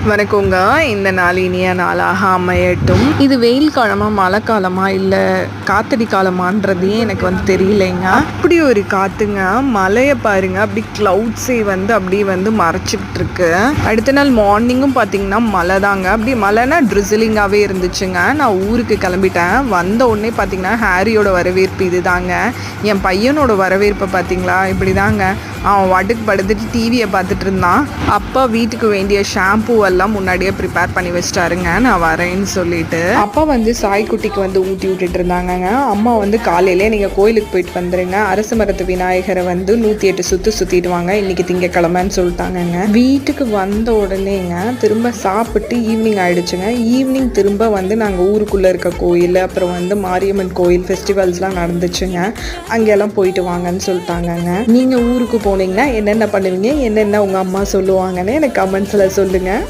வணக்கங்க. இந்த நாள் இனிய நாளாக அமையட்டும். இது வெயில் காலமா, மழை காலமா, இல்லை காத்தடி காலமான்றதே எனக்கு தெரியலைங்க. அப்படி ஒரு காத்துங்க. மழையை பாருங்க, அப்படி கிளவுட்ஸை அப்படியே மறைச்சிக்கிட்டு இருக்கு. அடுத்த நாள் மார்னிங்கும் பார்த்தீங்கன்னா மழை தாங்க. அப்படி மழைனா ட்ரிசிலிங்காகவே இருந்துச்சுங்க. நான் ஊருக்கு கிளம்பிட்டேன். வந்த உடனே பார்த்தீங்கன்னா ஹாரியோட வரவேற்பு இது தாங்க. என் பையனோட வரவேற்பை பார்த்தீங்களா, இப்படி தாங்க. அவன் வாட்டுக்கு படுத்துட்டு டிவியை பார்த்துட்டு இருந்தான். அப்பா வீட்டுக்கு வேண்டிய ஷாம்பூ எல்லாம் முன்னாடியே ப்ரிப்பேர் பண்ணி வச்சிட்டாருங்க, நான் வரேன்னு சொல்லிட்டு. அப்பா சாய்க்குட்டிக்கு ஊட்டி விட்டுட்டு இருந்தாங்கங்க. அம்மா காலையிலே நீங்கள் கோயிலுக்கு போயிட்டு வந்துருங்க, அரசு மரத்து விநாயகரை 108 சுற்று சுற்றிடுவாங்க, இன்னைக்கு திங்கக்கிழமைன்னு சொல்லிட்டாங்கங்க. வீட்டுக்கு வந்த உடனேங்க திரும்ப சாப்பிட்டு ஈவினிங் ஆயிடுச்சுங்க. ஈவினிங் திரும்ப நாங்கள் ஊருக்குள்ளே இருக்க கோயில், அப்புறம் மாரியம்மன் கோயில் ஃபெஸ்டிவல்ஸ்லாம் நடந்துச்சுங்க, அங்கெல்லாம் போயிட்டு வாங்கன்னு சொல்லிட்டாங்கங்க. நீங்கள் ஊருக்கு போனீங்கன்னா என்னென்ன பண்ணுவீங்க, என்னென்ன உங்கள் அம்மா சொல்லுவாங்கன்னு எனக்கு கமெண்ட்ஸில் சொல்லுங்கள்.